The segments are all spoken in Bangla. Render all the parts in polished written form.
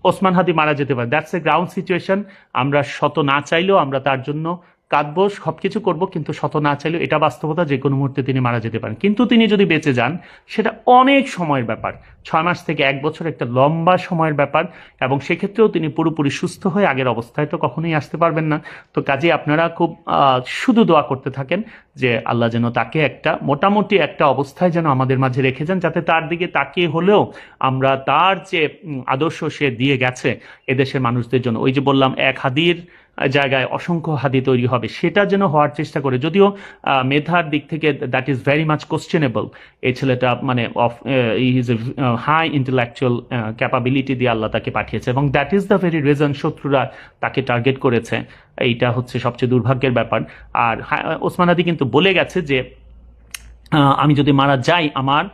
ওসমান হাদি মারা যেতে পারে, দ্যাটস এ গ্রাউন্ড সিচুয়েশন। আমরা শত না চাইলেও আমরা তার জন্য কাঁদবো, সবকিছু করব, কিন্তু শত না চাইলেও এটা বাস্তবতা, যে কোনো মুহূর্তে তিনি মারা যেতে পারেন। কিন্তু তিনি যদি বেঁচে যান সেটা অনেক সময়ের ব্যাপার, 6 মাস থেকে 1 বছর, একটা লম্বা সময়ের ব্যাপার, এবং সেক্ষেত্রেও তিনি পুরোপুরি সুস্থ হয়ে আগের অবস্থায় তো কখনোই আসতে পারবেন না। তো কাজে আপনারা খুব শুধু দোয়া করতে থাকেন যে আল্লাহ যেন তাকে একটা মোটামুটি একটা অবস্থায় যেন আমাদের মাঝে রেখে যান, যাতে তার দিকে তাকিয়ে হলেও আমরা তার যে আদর্শ সে দিয়ে গেছে এদেশের মানুষদের জন্য, ওই যে বললাম এক হাদির জায়গায় অসংখ্য হাদি তৈরি হবে, সেটা যেন হওয়ার চেষ্টা করে। যদিও মেধার দিক থেকে that is very much questionable. এই ছেলেটা মানে is a high intellectual capability দিয়ে আল্লাহ তাকে পাঠিয়েছে, এবং that is the very reason শত্রুরা তাকে টার্গেট করেছে। এইটা হচ্ছে সবচেয়ে দুর্ভাগ্যের ব্যাপার। আর ওসমান হাদি কিন্তু বলে গেছে যে আমি যদি মারা যাই, আমার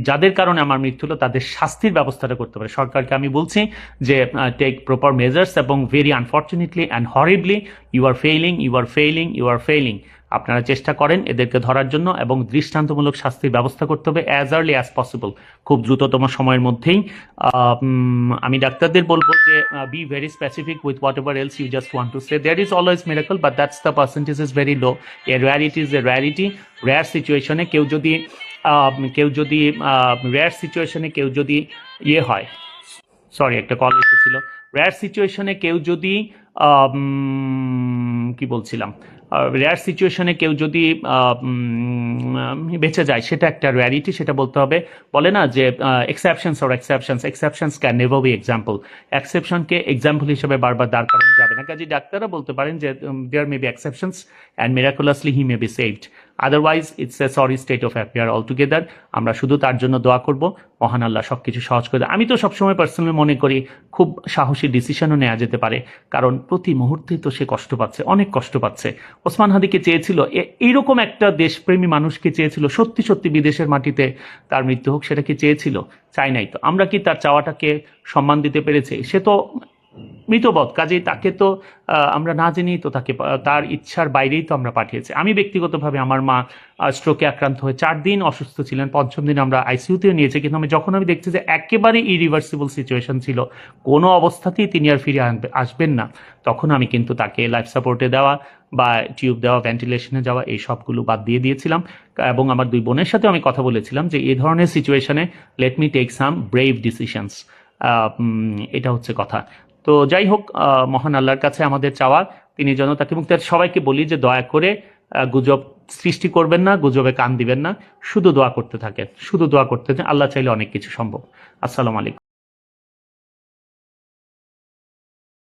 যাদের কারণে আমার মৃত্যু হলো তাদের শাস্তির ব্যবস্থাটা করতে পারে। সরকারকে আমি বলছি যে টেক প্রপার মেজার্স, এবং very unfortunately and horribly you are failing, you are failing, you are failing. আপনারা চেষ্টা করেন এদেরকে ধরার জন্য, এবং দৃষ্টান্তমূলক শাস্তির ব্যবস্থা করতে হবে অ্যাজ আর্লি অ্যাজ পসিবল, খুব দ্রুততম সময়ের মধ্যেই। আমি ডাক্তারদের বলবো যে be very specific with whatever else you just want to say. There is always miracle, but that's the percentage is very low. A rarity is a rarity. Rare সিচুয়েশনে কেউ যদি রেয়ার সিচুয়েশনে কেউ যদি ইয়ে হয়, সরি একটা কল এসেছিল, রেয়ার সিচুয়েশনে কেউ যদি কি বলছিলাম, রেয়ার সিচুয়েশনে কেউ যদি বেঁচে যায় সেটা একটা রেয়ারিটি, সেটা বলতে হবে। বলে না যে exceptions or exceptions, exceptions can never be example. এক্সেপশনকে এক্সাম্পল হিসেবে বারবার দাঁড় করানো যাবে না। কাজে ডাক্তাররা বলতে পারেন যে there may be exceptions and miraculously he may be saved, otherwise it's a sorry state of affair altogether. আমরা শুধু তার জন্য দোয়া করব, মহান আল্লাহ সব কিছু সহজ করে দেয়। আমি তো সবসময় পার্সোনালি মনে করি খুব সাহসী ডিসিশনও নেওয়া যেতে পারে, কারণ প্রতি মুহূর্তে তো সে কষ্ট পাচ্ছে, অনেক কষ্ট পাচ্ছে। ওসমান হাদিকে চেয়েছিল, এইরকম একটা দেশপ্রেমী মানুষকে চেয়েছিল সত্যি সত্যি বিদেশের মাটিতে তার মৃত্যু হোক, সেটা কি চেয়েছিল? চাই নাই। তো আমরা কি তার চাওয়াটাকে সম্মান দিতে পেরেছি? সে তো মৃতবৎ, কাজেই তাকে তো আমরা না জেনেই তো তাকে তার ইচ্ছার বাইরেই তো আমরা পাঠিয়েছি। আমি ব্যক্তিগতভাবে আমার মা স্ট্রোকে আক্রান্ত হয়ে 4 দিন অসুস্থ ছিলেন, 5ম দিন আমরা আইসিইউতেও নিয়েছি, কিন্তু আমি যখন দেখছি যে একেবারে ইরিভার্সিবল সিচুয়েশন ছিল, কোনো অবস্থাতেই তিনি আর ফিরে আসবেন না, তখন আমি কিন্তু তাকে লাইফ সাপোর্টে দেওয়া বা টিউব দেওয়া, ভেন্টিলেশনে যাওয়া, এই সবগুলো বাদ দিয়ে দিয়েছিলাম। এবং আমার 2 বোনের সাথে আমি কথা বলেছিলাম যে এই ধরনের সিচুয়েশনে let me take some brave decisions. এটা হচ্ছে কথা। তো যাই হোক, মহান আল্লাহর কাছে আমাদের চাওয়া তিনি যেন তাকে মুক্তি। সবাইকে বলি যে দয়া করে গুজব সৃষ্টি করবেন না, গুজবে কান দিবেন না, শুধু দোয়া করতে থাকেন, শুধু দোয়া করতে থাকেন। আল্লাহ চাইলে অনেক কিছু সম্ভব। আসসালামু আলাইকুম।